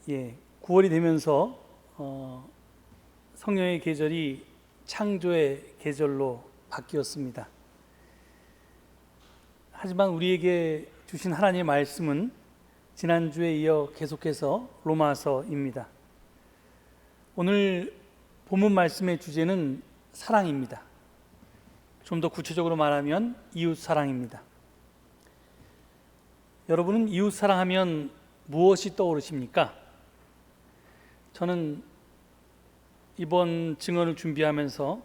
9월이 되면서 성령의 계절이 창조의 계절로 바뀌었습니다. 하지만 우리에게 주신 하나님의 말씀은 지난주에 이어 계속해서 로마서입니다. 오늘 본문 말씀의 주제는 사랑입니다. 좀 더 구체적으로 말하면 이웃 사랑입니다. 여러분은 이웃 사랑하면 무엇이 떠오르십니까? 저는 이번 증언을 준비하면서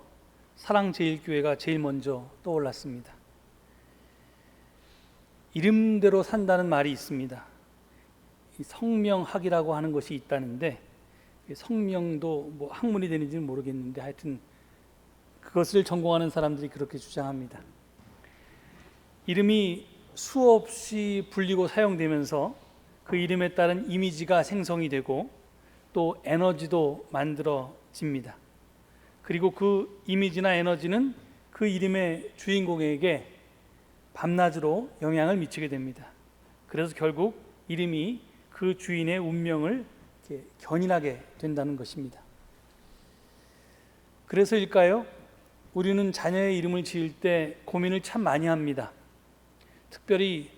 사랑제일교회가 제일 먼저 떠올랐습니다. 이름대로 산다는 말이 있습니다. 성명학이라고 하는 것이 있다는데, 성명도 학문이 되는지는 모르겠는데 하여튼 그것을 전공하는 사람들이 그렇게 주장합니다. 이름이 수없이 불리고 사용되면서 그 이름에 따른 이미지가 생성이 되고 또 에너지도 만들어집니다. 그리고 그 이미지나 에너지는 그 이름의 주인공에게 밤낮으로 영향을 미치게 됩니다. 그래서 결국 이름이 그 주인의 운명을 견인하게 된다는 것입니다. 그래서일까요? 우리는 자녀의 이름을 지을 때 고민을 참 많이 합니다. 특별히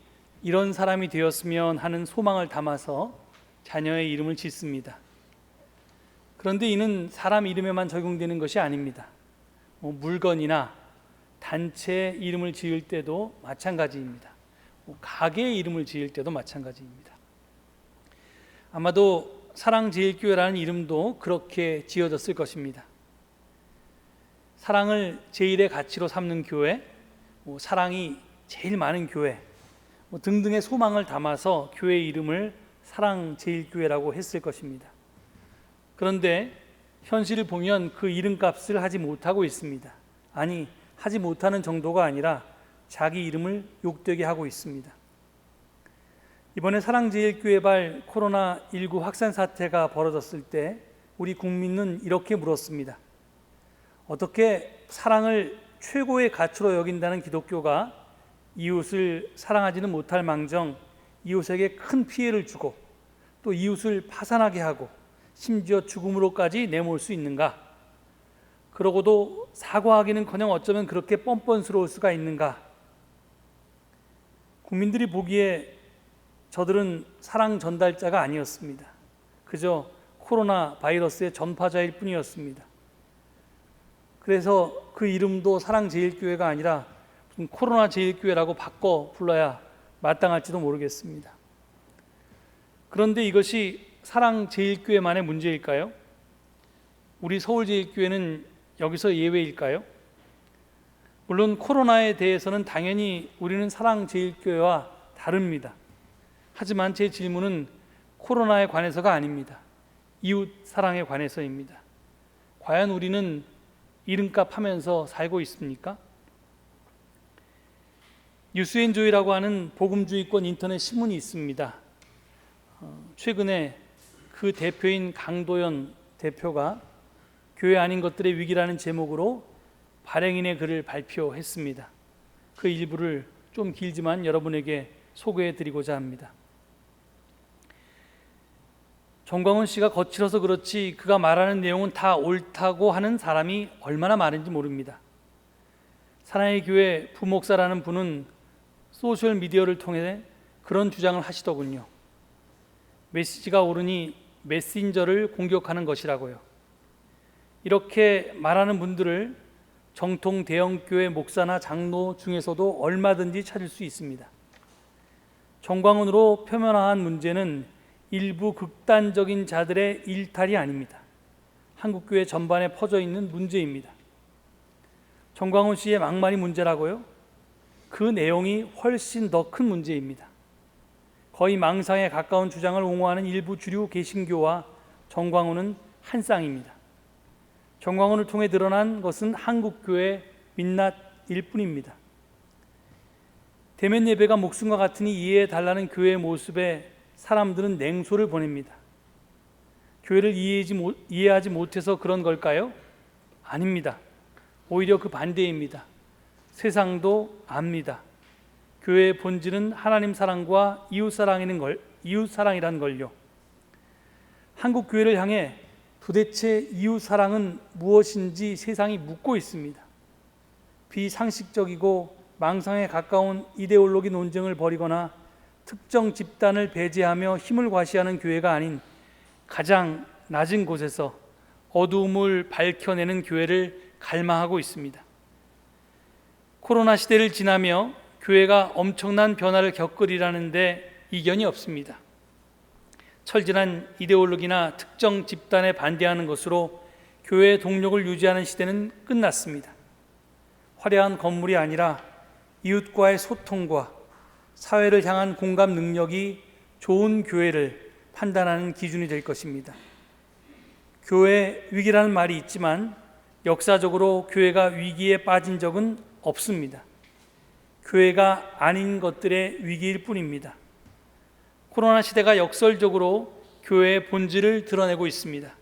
이런 사람이 되었으면 하는 소망을 담아서 자녀의 이름을 짓습니다. 그런데 이는 사람 이름에만 적용되는 것이 아닙니다. 물건이나 단체의 이름을 지을 때도 마찬가지입니다. 가게의 이름을 지을 때도 마찬가지입니다. 아마도 사랑제일교회라는 이름도 그렇게 지어졌을 것입니다. 사랑을 제일의 가치로 삼는 교회, 사랑이 제일 많은 교회 등등의 소망을 담아서 교회 이름을 사랑제일교회라고 했을 것입니다. 그런데 현실을 보면 그 이름값을 하지 못하고 있습니다. 아니, 하지 못하는 정도가 아니라 자기 이름을 욕되게 하고 있습니다. 이번에 사랑제일교회발 코로나19 확산 사태가 벌어졌을 때 우리 국민은 이렇게 물었습니다. 어떻게 사랑을 최고의 가치로 여긴다는 기독교가 이웃을 사랑하지는 못할 망정 이웃에게 큰 피해를 주고 또 이웃을 파산하게 하고 심지어 죽음으로까지 내몰 수 있는가? 그러고도 사과하기는커녕 어쩌면 그렇게 뻔뻔스러울 수가 있는가? 국민들이 보기에 저들은 사랑 전달자가 아니었습니다. 그저 코로나 바이러스의 전파자일 뿐이었습니다. 그래서 그 이름도 사랑제일교회가 아니라 코로나 제일교회라고 바꿔 불러야 마땅할지도 모르겠습니다. 그런데 이것이 사랑제일교회만의 문제일까요? 우리 서울제일교회는 여기서 예외일까요? 물론 코로나에 대해서는 당연히 우리는 사랑제일교회와 다릅니다. 하지만 제 질문은 코로나에 관해서가 아닙니다. 이웃 사랑에 관해서입니다. 과연 우리는 이름값 하면서 살고 있습니까? 뉴스앤조이라고 하는 복음주의권 인터넷 신문이 있습니다. 최근에 그 대표인 강도연 대표가 교회 아닌 것들의 위기라는 제목으로 발행인의 글을 발표했습니다. 그 일부를 좀 길지만 여러분에게 소개해 드리고자 합니다. 정광훈 씨가 거칠어서 그렇지 그가 말하는 내용은 다 옳다고 하는 사람이 얼마나 많은지 모릅니다. 사랑의 교회 부목사라는 분은 소셜미디어를 통해 그런 주장을 하시더군요. 메시지가 옳으니 메신저를 공격하는 것이라고요. 이렇게 말하는 분들을 정통 대형교회 목사나 장로 중에서도 얼마든지 찾을 수 있습니다. 정광훈으로 표면화한 문제는 일부 극단적인 자들의 일탈이 아닙니다. 한국교회 전반에 퍼져 있는 문제입니다. 정광훈 씨의 막말이 문제라고요? 그 내용이 훨씬 더 큰 문제입니다. 거의 망상에 가까운 주장을 옹호하는 일부 주류 개신교와 정광훈은 한 쌍입니다. 정광훈을 통해 드러난 것은 한국교회 민낯일 뿐입니다. 대면 예배가 목숨과 같으니 이해해 달라는 교회의 모습에 사람들은 냉소를 보냅니다. 교회를 이해하지 못해서 그런 걸까요? 아닙니다. 오히려 그 반대입니다. 세상도 압니다. 교회의 본질은 하나님 사랑과 이웃 사랑이란 걸요. 한국 교회를 향해 도대체 이웃 사랑은 무엇인지 세상이 묻고 있습니다. 비상식적이고 망상에 가까운 이데올로기 논쟁을 벌이거나 특정 집단을 배제하며 힘을 과시하는 교회가 아닌 가장 낮은 곳에서 어두움을 밝혀내는 교회를 갈망하고 있습니다. 코로나 시대를 지나며 교회가 엄청난 변화를 겪으리라는데 이견이 없습니다. 철저한 이데올로기나 특정 집단에 반대하는 것으로 교회의 동력을 유지하는 시대는 끝났습니다. 화려한 건물이 아니라 이웃과의 소통과 사회를 향한 공감 능력이 좋은 교회를 판단하는 기준이 될 것입니다. 교회 위기라는 말이 있지만 역사적으로 교회가 위기에 빠진 적은 없습니다. 교회가 아닌 것들의 위기일 뿐입니다. 코로나 시대가 역설적으로 교회의 본질을 드러내고 있습니다.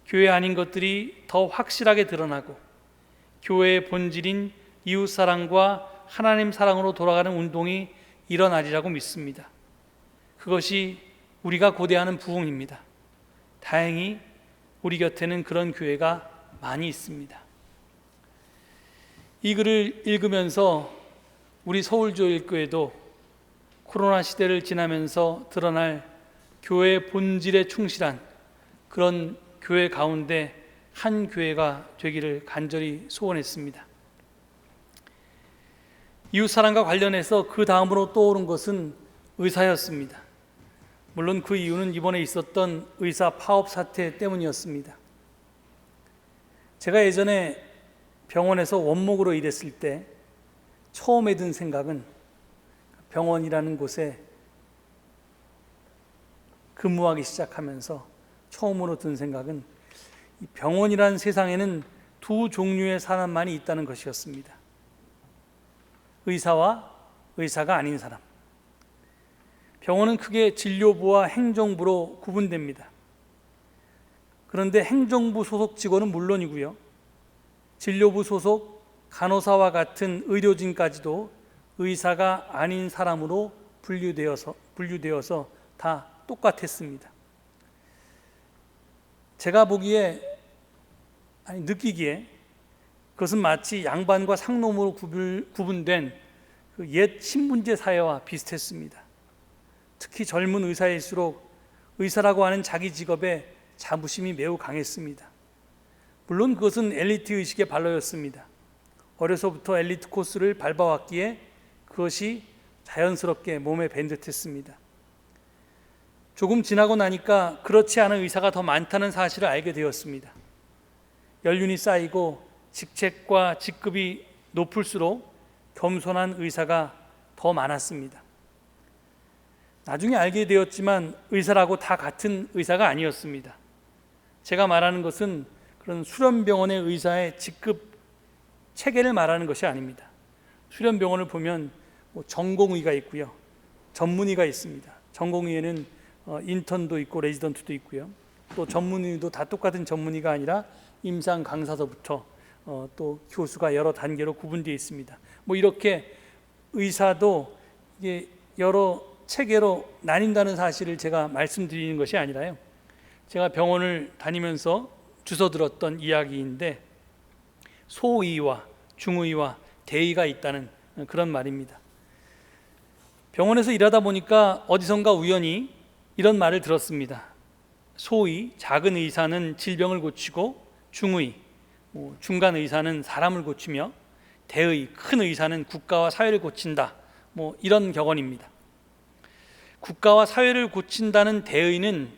교회 아닌 것들이 더 확실하게 드러나고 교회의 본질인 이웃 사랑과 하나님 사랑으로 돌아가는 운동이 일어나리라고 믿습니다. 그것이 우리가 고대하는 부흥입니다. 다행히 우리 곁에는 그런 교회가 많이 있습니다. 이 글을 읽으면서 우리 서울조일교회도 코로나 시대를 지나면서 드러날 교회의 본질에 충실한 그런 교회 가운데 한 교회가 되기를 간절히 소원했습니다. 이웃사랑과 관련해서 그 다음으로 떠오른 것은 의사였습니다. 물론 그 이유는 이번에 있었던 의사 파업 사태 때문이었습니다. 제가 예전에 병원에서 원목으로 일했을 때 처음에 든 생각은 병원이라는 곳에 근무하기 시작하면서 처음으로 든 생각은 이 병원이라는 세상에는 두 종류의 사람만이 있다는 것이었습니다. 의사와 의사가 아닌 사람. 병원은 크게 진료부와 행정부로 구분됩니다. 그런데 행정부 소속 직원은 물론이고요, 진료부 소속 간호사와 같은 의료진까지도 의사가 아닌 사람으로 분류되어서 다 똑같았습니다. 제가 느끼기에 그것은 마치 양반과 상놈으로 구분된 그 옛 신분제 사회와 비슷했습니다. 특히 젊은 의사일수록 의사라고 하는 자기 직업에 자부심이 매우 강했습니다. 물론 그것은 엘리트 의식의 발로였습니다. 어려서부터 엘리트 코스를 밟아왔기에 그것이 자연스럽게 몸에 밴 듯했습니다. 조금 지나고 나니까 그렇지 않은 의사가 더 많다는 사실을 알게 되었습니다. 연륜이 쌓이고 직책과 직급이 높을수록 겸손한 의사가 더 많았습니다. 나중에 알게 되었지만 의사라고 다 같은 의사가 아니었습니다. 제가 말하는 것은 그런 수련병원의 의사의 직급 체계를 말하는 것이 아닙니다. 수련병원을 보면 전공의가 있고요, 전문의가 있습니다. 전공의에는 인턴도 있고 레지던트도 있고요, 또 전문의도 다 똑같은 전문의가 아니라 임상 강사서부터 또 교수가 여러 단계로 구분되어 있습니다. 이렇게 의사도 이게 여러 체계로 나뉜다는 사실을 제가 말씀드리는 것이 아니라요, 제가 병원을 다니면서 주워 들었던 이야기인데 소의와 중의와 대의가 있다는 그런 말입니다. 병원에서 일하다 보니까 어디선가 우연히 이런 말을 들었습니다. 소의, 작은 의사는 질병을 고치고, 중의, 중간 의사는 사람을 고치며, 대의, 큰 의사는 국가와 사회를 고친다. 이런 격언입니다. 국가와 사회를 고친다는 대의는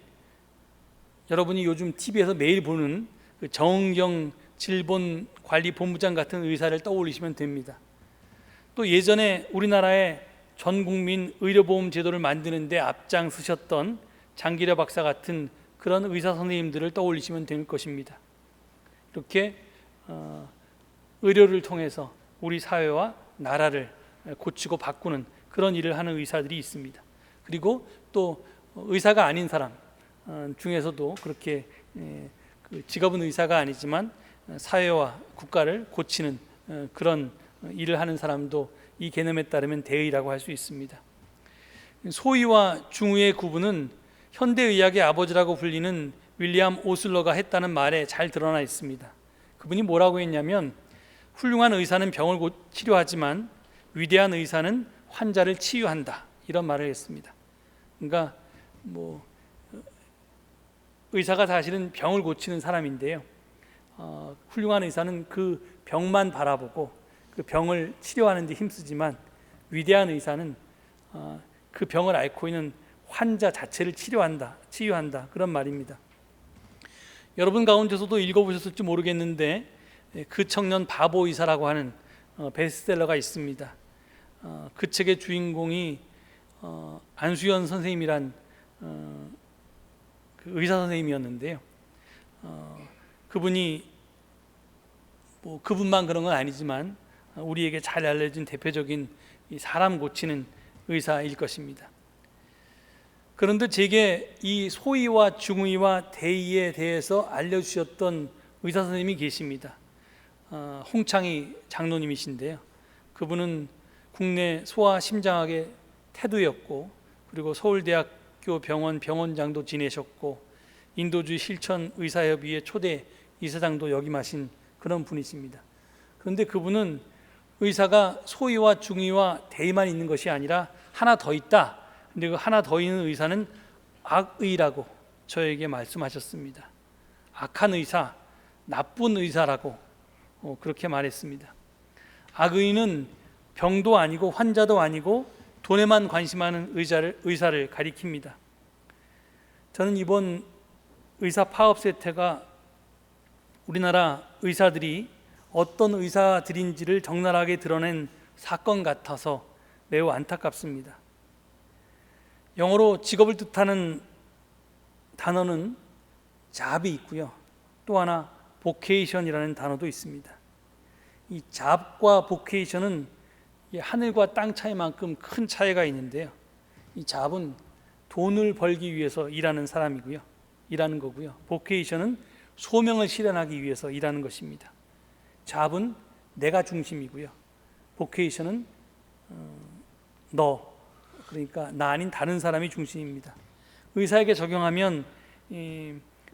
여러분이 요즘 TV에서 매일 보는 그 정은경 질본관리본부장 같은 의사를 떠올리시면 됩니다. 또 예전에 우리나라의 전 국민 의료보험 제도를 만드는 데 앞장서셨던 장기려 박사 같은 그런 의사 선생님들을 떠올리시면 될 것입니다. 이렇게 의료를 통해서 우리 사회와 나라를 고치고 바꾸는 그런 일을 하는 의사들이 있습니다. 그리고 또 의사가 아닌 사람 중에서도 그렇게 그 직업은 의사가 아니지만 사회와 국가를 고치는 그런 일을 하는 사람도 이 개념에 따르면 대의라고 할 수 있습니다. 소의와 중의의 구분은 현대의학의 아버지라고 불리는 윌리엄 오슬러가 했다는 말에 잘 드러나 있습니다. 그분이 뭐라고 했냐면, 훌륭한 의사는 병을 치료하지만 위대한 의사는 환자를 치유한다, 이런 말을 했습니다. 그러니까 의사가 사실은 병을 고치는 사람인데요, 훌륭한 의사는 그 병만 바라보고 그 병을 치료하는 데 힘쓰지만 위대한 의사는 그 병을 앓고 있는 환자 자체를 치유한다, 그런 말입니다. 여러분 가운데서도 읽어보셨을지 모르겠는데, 그 청년 바보 의사라고 하는 베스트셀러가 있습니다. 그 책의 주인공이 안수연 선생님이란 그 의사 선생님이었는데요, 그분이 그분만 그런 건 아니지만 우리에게 잘 알려진 대표적인 사람 고치는 의사일 것입니다. 그런데 제게 이 소의와 중의와 대의에 대해서 알려주셨던 의사 선생님이 계십니다. 홍창희 장로님이신데요, 그분은 국내 소아심장학의 태두였고, 그리고 서울대학교 병원장도 지내셨고, 인도주의 실천의사협의회 초대 이사장도 역임하신 그런 분이십니다. 그런데 그분은 의사가 소의와 중의와 대의만 있는 것이 아니라 하나 더 있다. 근데 그 하나 더 있는 의사는 악의라고 저에게 말씀하셨습니다. 악한 의사, 나쁜 의사라고 그렇게 말했습니다. 악의는 병도 아니고 환자도 아니고 돈에만 관심하는 의사를 가리킵니다. 저는 이번 의사 파업 세태가 우리나라 의사들이 어떤 의사들인지를 적나라하게 드러낸 사건 같아서 매우 안타깝습니다. 영어로 직업을 뜻하는 단어는 잡이 있고요, 또 하나 보케이션이라는 단어도 있습니다. 이 잡과 보케이션은 하늘과 땅 차이만큼 큰 차이가 있는데요, 이 잡은 돈을 벌기 위해서 일하는 거고요, 보케이션은 소명을 실현하기 위해서 일하는 것입니다. 잡은 내가 중심이고요, 보케이션은 그러니까 나 아닌 다른 사람이 중심입니다. 의사에게 적용하면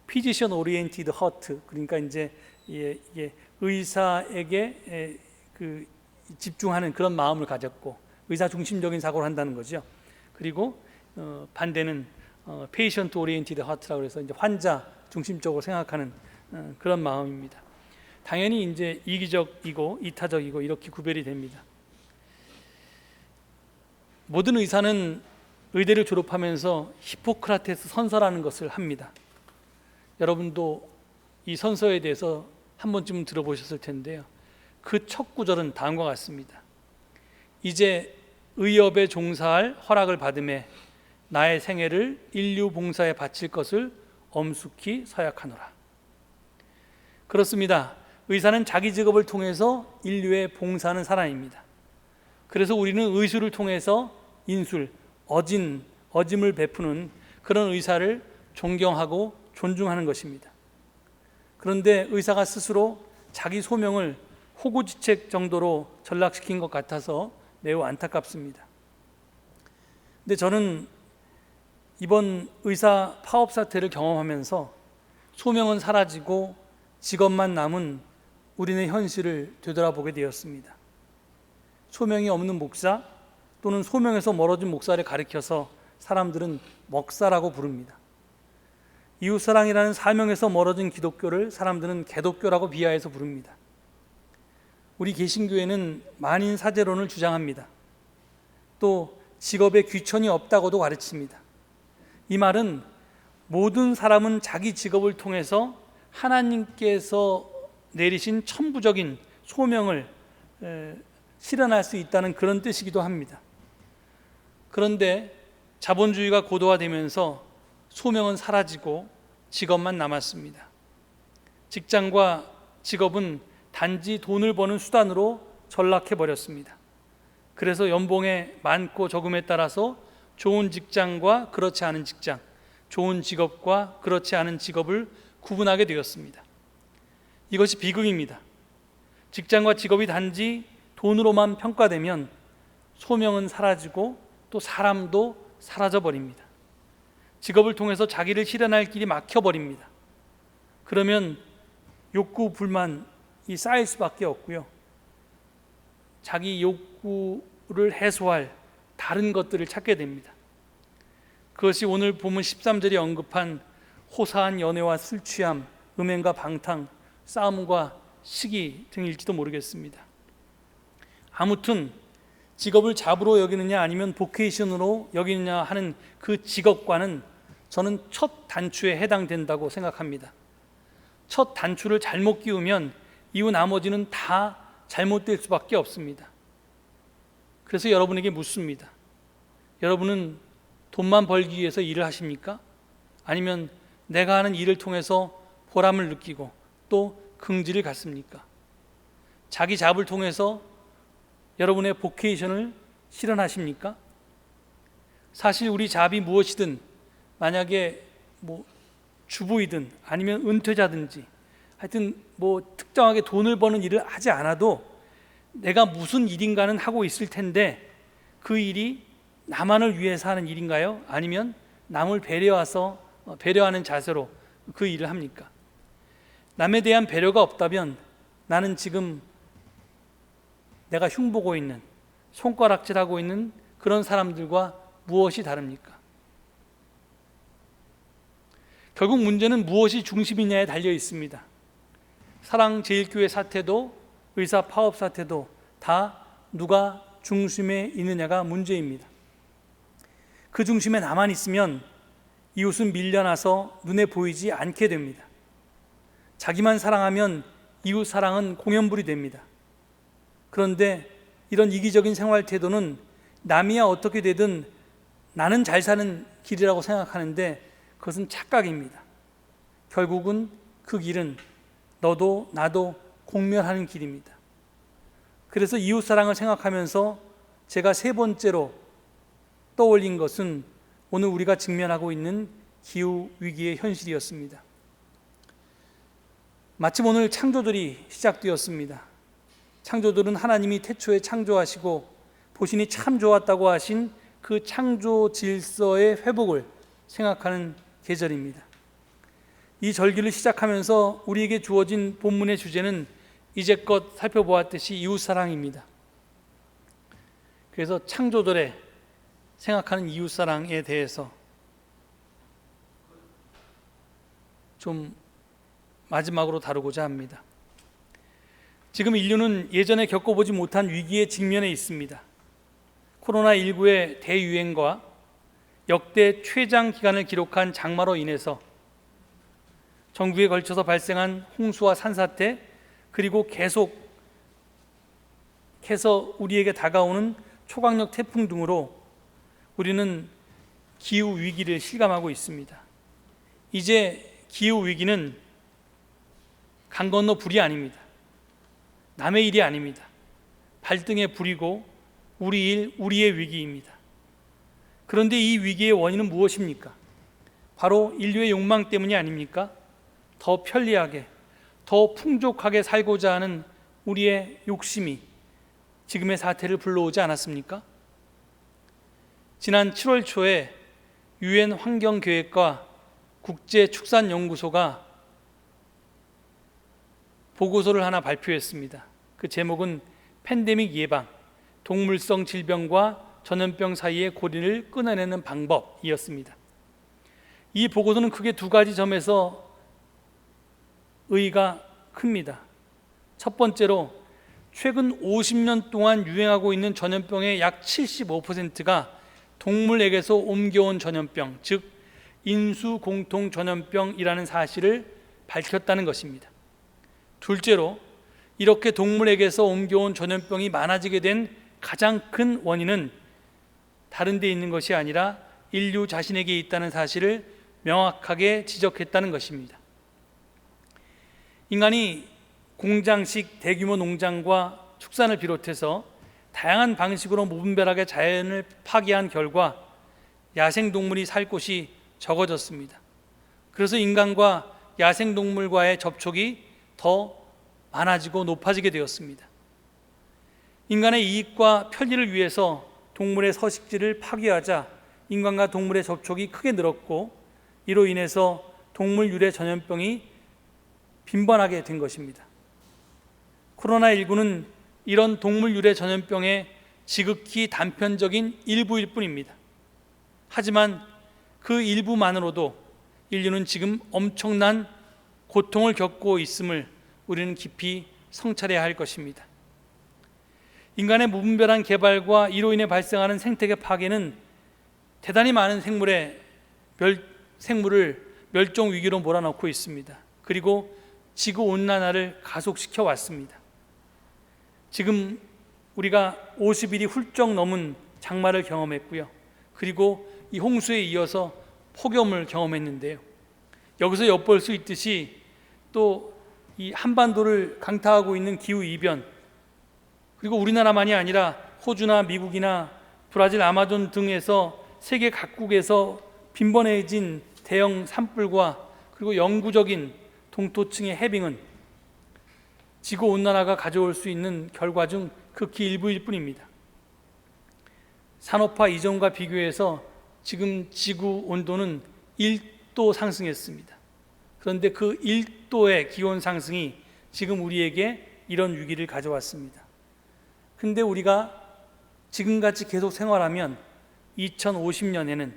피지션 오리엔티드 허트, 그러니까 이제 의사에게 그 집중하는 그런 마음을 가졌고 의사 중심적인 사고를 한다는 거죠. 그리고 반대는 페이션트 오리엔티드 하트라고 해서 이제 환자 중심적으로 생각하는 그런 마음입니다. 당연히 이제 이기적이고 이타적이고 이렇게 구별이 됩니다. 모든 의사는 의대를 졸업하면서 히포크라테스 선서라는 것을 합니다. 여러분도 이 선서에 대해서 한 번쯤 들어보셨을 텐데요, 그 첫 구절은 다음과 같습니다. 이제 의업에 종사할 허락을 받음에 나의 생애를 인류 봉사에 바칠 것을 엄숙히 서약하노라. 그렇습니다. 의사는 자기 직업을 통해서 인류에 봉사하는 사람입니다. 그래서 우리는 의술을 통해서 인술, 어짐을 베푸는 그런 의사를 존경하고 존중하는 것입니다. 그런데 의사가 스스로 자기 소명을 호구지책 정도로 전락시킨 것 같아서 매우 안타깝습니다. 근데 저는 이번 의사 파업 사태를 경험하면서 소명은 사라지고 직업만 남은 우리의 현실을 되돌아보게 되었습니다. 소명이 없는 목사 또는 소명에서 멀어진 목사를 가리켜서 사람들은 먹사라고 부릅니다. 이웃사랑이라는 사명에서 멀어진 기독교를 사람들은 개독교라고 비하해서 부릅니다. 우리 개신교회는 만인사제론을 주장합니다. 또 직업에 귀천이 없다고도 가르칩니다. 이 말은 모든 사람은 자기 직업을 통해서 하나님께서 내리신 천부적인 소명을 실현할 수 있다는 그런 뜻이기도 합니다. 그런데 자본주의가 고도화되면서 소명은 사라지고 직업만 남았습니다. 직장과 직업은 단지 돈을 버는 수단으로 전락해버렸습니다. 그래서 연봉의 많고 적음에 따라서 좋은 직장과 그렇지 않은 직장, 좋은 직업과 그렇지 않은 직업을 구분하게 되었습니다. 이것이 비극입니다. 직장과 직업이 단지 돈으로만 평가되면 소명은 사라지고 또 사람도 사라져버립니다. 직업을 통해서 자기를 실현할 길이 막혀버립니다. 그러면 욕구, 불만이 쌓일 수밖에 없고요. 자기 욕구를 해소할 다른 것들을 찾게 됩니다. 그것이 오늘 본문 13절에 언급한 호사한 연애와 술 취함, 음행과 방탕, 싸움과 시기 등일지도 모르겠습니다. 아무튼 직업을 잡으로 여기느냐 아니면 보케이션으로 여기느냐 하는 그 직업과는 저는 첫 단추에 해당된다고 생각합니다. 첫 단추를 잘못 끼우면 이후 나머지는 다 잘못될 수밖에 없습니다. 그래서 여러분에게 묻습니다. 여러분은 돈만 벌기 위해서 일을 하십니까? 아니면 내가 하는 일을 통해서 보람을 느끼고 또 긍지를 갖습니까? 자기 잡을 통해서 여러분의 보케이션을 실현하십니까? 사실 우리 잡이 무엇이든, 만약에 주부이든 아니면 은퇴자든지 하여튼 특정하게 돈을 버는 일을 하지 않아도 내가 무슨 일인가는 하고 있을 텐데, 그 일이 나만을 위해서 하는 일인가요? 아니면 남을 배려하는 자세로 그 일을 합니까? 남에 대한 배려가 없다면 나는 지금 내가 흉보고 있는, 손가락질하고 있는 그런 사람들과 무엇이 다릅니까? 결국 문제는 무엇이 중심이냐에 달려 있습니다. 사랑제일교회 사태도 의사 파업 사태도 다 누가 중심에 있느냐가 문제입니다. 그 중심에 나만 있으면 이웃은 밀려나서 눈에 보이지 않게 됩니다. 자기만 사랑하면 이웃 사랑은 공연불이 됩니다. 그런데 이런 이기적인 생활 태도는 남이야 어떻게 되든 나는 잘 사는 길이라고 생각하는데 그것은 착각입니다. 결국은 그 길은 너도 나도 공멸하는 길입니다. 그래서 이웃사랑을 생각하면서 제가 세 번째로 떠올린 것은 오늘 우리가 직면하고 있는 기후위기의 현실이었습니다. 마침 오늘 창조절이 시작되었습니다. 창조절은 하나님이 태초에 창조하시고 보시니 참 좋았다고 하신 그 창조 질서의 회복을 생각하는 계절입니다. 이 절기를 시작하면서 우리에게 주어진 본문의 주제는 이제껏 살펴보았듯이 이웃사랑입니다. 그래서 창조절에 생각하는 이웃사랑에 대해서 좀 마지막으로 다루고자 합니다. 지금 인류는 예전에 겪어보지 못한 위기에 직면해 있습니다. 코로나19의 대유행과 역대 최장 기간을 기록한 장마로 인해서 전국에 걸쳐서 발생한 홍수와 산사태, 그리고 계속해서 우리에게 다가오는 초강력 태풍 등으로 우리는 기후 위기를 실감하고 있습니다. 이제 기후 위기는 강 건너 불이 아닙니다. 남의 일이 아닙니다. 발등에 불이고 우리 일, 우리의 위기입니다. 그런데 이 위기의 원인은 무엇입니까? 바로 인류의 욕망 때문이 아닙니까? 더 편리하게, 더 풍족하게 살고자 하는 우리의 욕심이 지금의 사태를 불러오지 않았습니까? 지난 7월 초에 UN 환경계획과 국제축산연구소가 보고서를 하나 발표했습니다. 그 제목은 팬데믹 예방, 동물성 질병과 전염병 사이의 고리를 끊어내는 방법이었습니다. 이 보고서는 크게 두 가지 점에서 의의가 큽니다. 첫 번째로 최근 50년 동안 유행하고 있는 전염병의 약 75%가 동물에게서 옮겨온 전염병, 즉 인수공통전염병이라는 사실을 밝혔다는 것입니다. 둘째로 이렇게 동물에게서 옮겨온 전염병이 많아지게 된 가장 큰 원인은 다른 데 있는 것이 아니라 인류 자신에게 있다는 사실을 명확하게 지적했다는 것입니다. 인간이 공장식 대규모 농장과 축산을 비롯해서 다양한 방식으로 무분별하게 자연을 파괴한 결과 야생동물이 살 곳이 적어졌습니다. 그래서 인간과 야생동물과의 접촉이 더 많아지고 높아지게 되었습니다. 인간의 이익과 편리를 위해서 동물의 서식지를 파괴하자 인간과 동물의 접촉이 크게 늘었고 이로 인해서 동물 유래 전염병이 빈번하게 된 것입니다. 코로나19는 이런 동물 유래 전염병의 지극히 단편적인 일부일 뿐입니다. 하지만 그 일부만으로도 인류는 지금 엄청난 고통을 겪고 있음을 우리는 깊이 성찰해야 할 것입니다. 인간의 무분별한 개발과 이로 인해 발생하는 생태계 파괴는 대단히 많은 생물을 멸종 위기로 몰아넣고 있습니다. 그리고 지구 온난화를 가속시켜 왔습니다. 지금 우리가 50일이 훌쩍 넘은 장마를 경험했고요. 그리고 이 홍수에 이어서 폭염을 경험했는데요. 여기서 엿볼 수 있듯이 또 이 한반도를 강타하고 있는 기후 이변, 그리고 우리나라만이 아니라 호주나 미국이나 브라질 아마존 등에서 세계 각국에서 빈번해진 대형 산불과 그리고 영구적인 동토층의 해빙은 지구 온난화가 가져올 수 있는 결과 중 극히 일부일 뿐입니다. 산업화 이전과 비교해서 지금 지구 온도는 1도 상승했습니다. 그런데 그 1도의 기온 상승이 지금 우리에게 이런 위기를 가져왔습니다. 근데 우리가 지금같이 계속 생활하면 2050년에는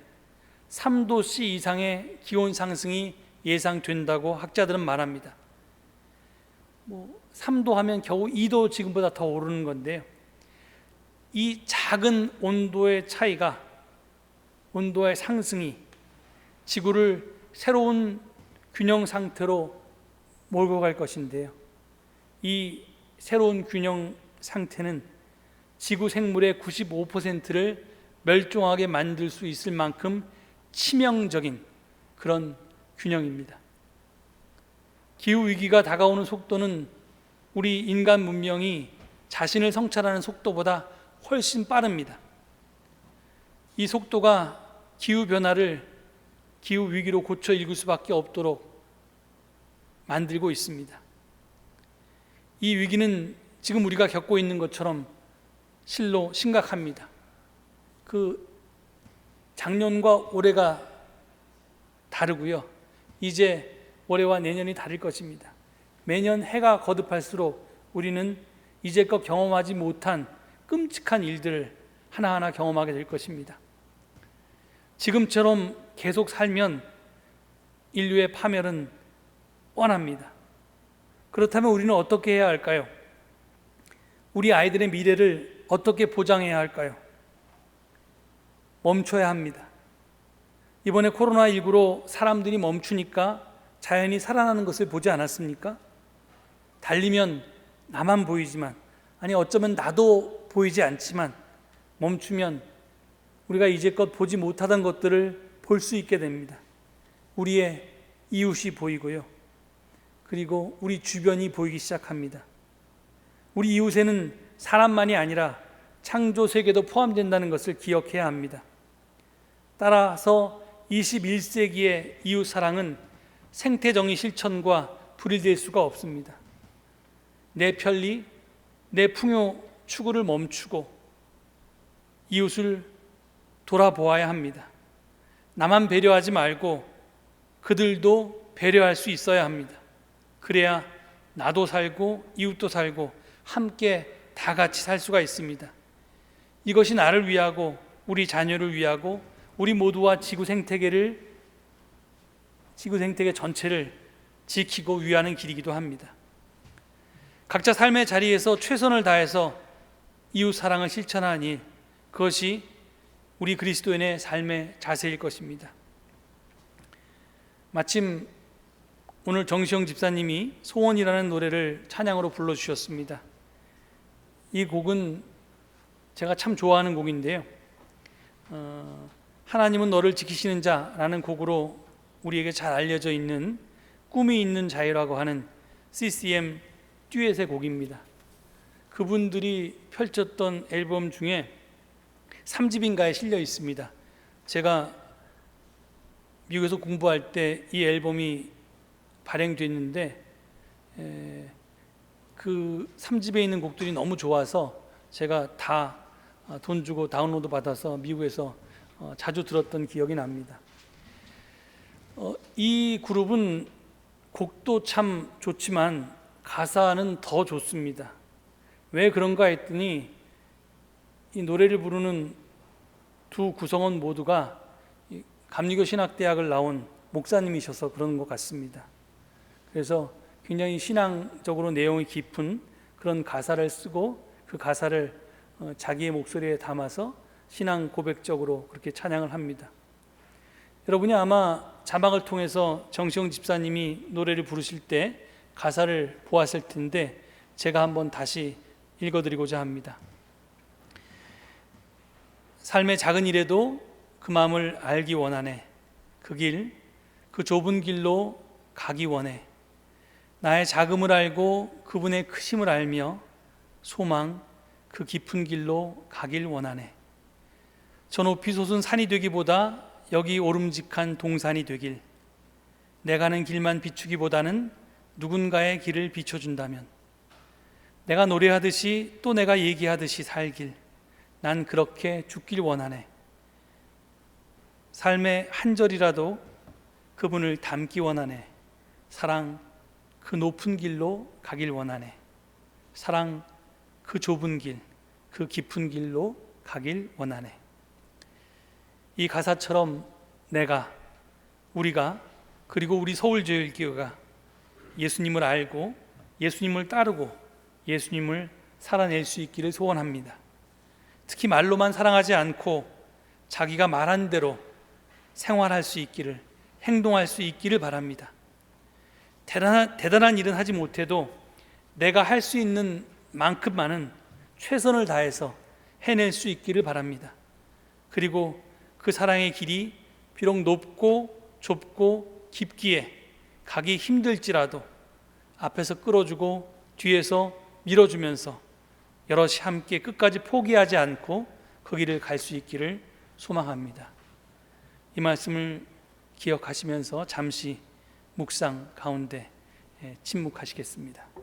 3도씨 이상의 기온 상승이 예상된다고 학자들은 말합니다. 3도 하면 겨우 2도 지금보다 더 오르는 건데요. 이 작은 온도의 차이가, 온도의 상승이 지구를 새로운 균형 상태로 몰고 갈 것인데요. 이 새로운 균형 상태는 지구 생물의 95%를 멸종하게 만들 수 있을 만큼 치명적인 그런 균형입니다. 기후위기가 다가오는 속도는 우리 인간 문명이 자신을 성찰하는 속도보다 훨씬 빠릅니다. 이 속도가 기후변화를 기후위기로 고쳐 읽을 수밖에 없도록 만들고 있습니다. 이 위기는 지금 우리가 겪고 있는 것처럼 실로 심각합니다. 작년과 올해가 다르고요. 이제 올해와 내년이 다를 것입니다. 매년 해가 거듭할수록 우리는 이제껏 경험하지 못한 끔찍한 일들을 하나하나 경험하게 될 것입니다. 지금처럼 계속 살면 인류의 파멸은 뻔합니다. 그렇다면 우리는 어떻게 해야 할까요? 우리 아이들의 미래를 어떻게 보장해야 할까요? 멈춰야 합니다. 이번에 코로나19로 사람들이 멈추니까 자연이 살아나는 것을 보지 않았습니까? 달리면 나만 보이지만, 아니 어쩌면 나도 보이지 않지만 멈추면 우리가 이제껏 보지 못하던 것들을 볼 수 있게 됩니다. 우리의 이웃이 보이고요. 그리고 우리 주변이 보이기 시작합니다. 우리 이웃에는 사람만이 아니라 창조 세계도 포함된다는 것을 기억해야 합니다. 따라서 21세기의 이웃 사랑은 생태정의 실천과 분리될 수가 없습니다. 내 편리, 내 풍요 추구를 멈추고 이웃을 돌아보아야 합니다. 나만 배려하지 말고 그들도 배려할 수 있어야 합니다. 그래야 나도 살고 이웃도 살고 함께 다 같이 살 수가 있습니다. 이것이 나를 위하고 우리 자녀를 위하고 우리 모두와 지구 생태계 전체를 지키고 위하는 길이기도 합니다. 각자 삶의 자리에서 최선을 다해서 이웃 사랑을 실천하는 일, 그것이 우리 그리스도인의 삶의 자세일 것입니다. 마침 오늘 정시영 집사님이 소원이라는 노래를 찬양으로 불러주셨습니다. 이 곡은 제가 참 좋아하는 곡인데요. 하나님은 너를 지키시는 자라는 곡으로 우리에게 잘 알려져 있는 꿈이 있는 자유라고 하는 CCM 듀엣의 곡입니다. 그분들이 펼쳤던 앨범 중에 3집인가에 실려 있습니다. 제가 미국에서 공부할 때 이 앨범이 발행됐는데 그 3집에 있는 곡들이 너무 좋아서 제가 다 돈 주고 다운로드 받아서 미국에서 자주 들었던 기억이 납니다. 이 그룹은 곡도 참 좋지만 가사는 더 좋습니다. 왜 그런가 했더니 이 노래를 부르는 두 구성원 모두가 감리교 신학대학을 나온 목사님이셔서 그런 것 같습니다. 그래서 굉장히 신앙적으로 내용이 깊은 그런 가사를 쓰고 그 가사를 자기의 목소리에 담아서 신앙 고백적으로 그렇게 찬양을 합니다. 여러분이 아마 자막을 통해서 정시영 집사님이 노래를 부르실 때 가사를 보았을 텐데 제가 한번 다시 읽어드리고자 합니다. 삶의 작은 일에도 그 마음을 알기 원하네. 그 길, 그 좁은 길로 가기 원해. 나의 작음을 알고 그분의 크심을 알며 소망, 그 깊은 길로 가길 원하네. 저 높이 솟은 산이 되기보다 여기 오름직한 동산이 되길. 내가 가는 길만 비추기보다는 누군가의 길을 비춰준다면 내가 노래하듯이 또 내가 얘기하듯이 살길. 난 그렇게 죽길 원하네. 삶의 한 절이라도 그분을 닮기 원하네. 사랑 그 높은 길로 가길 원하네. 사랑 그 좁은 길, 그 깊은 길로 가길 원하네. 이 가사처럼 내가, 우리가, 그리고 우리 서울제일교회가 예수님을 알고 예수님을 따르고 예수님을 살아낼 수 있기를 소원합니다. 특히 말로만 사랑하지 않고 자기가 말한 대로 생활할 수 있기를, 행동할 수 있기를 바랍니다. 대단한 일은 하지 못해도 내가 할 수 있는 만큼만은 최선을 다해서 해낼 수 있기를 바랍니다. 그리고 그 사랑의 길이 비록 높고 좁고 깊기에 가기 힘들지라도 앞에서 끌어주고 뒤에서 밀어주면서 여럿이 함께 끝까지 포기하지 않고 그 길을 갈 수 있기를 소망합니다. 이 말씀을 기억하시면서 잠시 묵상 가운데 침묵하시겠습니다.